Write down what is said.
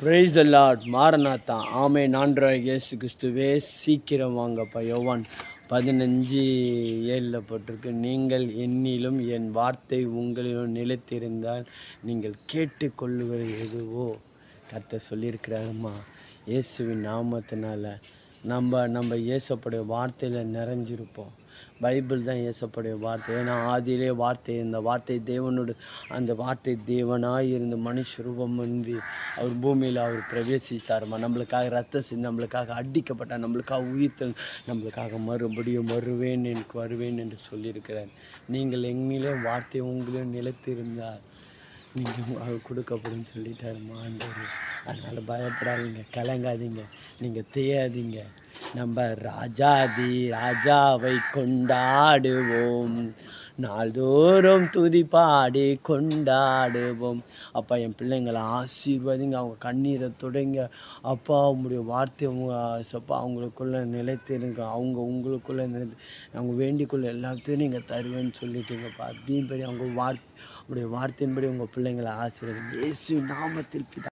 Praise the Lord. மாரநாத்தா. ஆமென். ஆண்டவராகிய இயேசு கிறிஸ்துவே சீக்கிரம் வாங்கப்பா. யோவான் 15:7 போட்டிருக்கு, நீங்கள் என்னிலும் என் வார்த்தை உங்களிலும் நிலைத்திருந்தால் நீங்கள் கேட்டுக்கொள்ளுவது எதுவோ கர்த்தர் சொல்லியிருக்கிறாருமா. இயேசுவின் நாமத்தினால நம்ம இயேசப்படைய வார்த்தையில் நிறைஞ்சிருப்போம். பைபிள் தான் இயேசப்படைய வார்த்தை. ஏன்னா ஆதியிலே வார்த்தை, இந்த வார்த்தை தேவனோடு, அந்த வார்த்தை தேவனாய் இருந்து மனுஷ ரூபம் வந்து அவர் பூமியில் அவர் பிரவேசித்தாருமா. நம்மளுக்காக ரத்தம் செஞ்சு, நம்மளுக்காக அடிக்கப்பட்டார், நம்மளுக்காக உயிர்த்தல், நம்மளுக்காக மறுபடியும் வருவேன், எனக்கு வருவேன் என்று சொல்லியிருக்கிறார். நீங்கள் எங்கிலே வார்த்தை உங்களிலும் நிலைத்திருந்தால் நீங்கள் அவர் கொடுக்கப்படும் சொல்லிட்டாருமா ஆண்டவர். அதனால் பயப்படாதீங்க, கலங்காதீங்க, நீங்கள் தேயாதீங்க. நம்ம ராஜாவை கொண்டாடுவோம், நாள்தோறும் துதி பாடி கொண்டாடுவோம். அப்பா, என் பிள்ளைங்களை ஆசீர்வதிங்க, அவங்க கண்ணீரை தொடங்க. அப்பா, உங்களுடைய வார்த்தை அப்பா அவங்களுக்குள்ளே நிலைத்திருங்க, அவங்க உங்களுக்குள்ளே அவங்க வேண்டிக்குள்ள எல்லாத்தையும் நீங்கள் தருவேன்னு சொல்லிட்டீங்கப்பா. அதேபடி அவங்க உங்களுடைய வார்த்தையின்படி உங்கள் பிள்ளைங்களை ஆசீர்வதிங்க. இயேசு நாமத்தில் பிதா.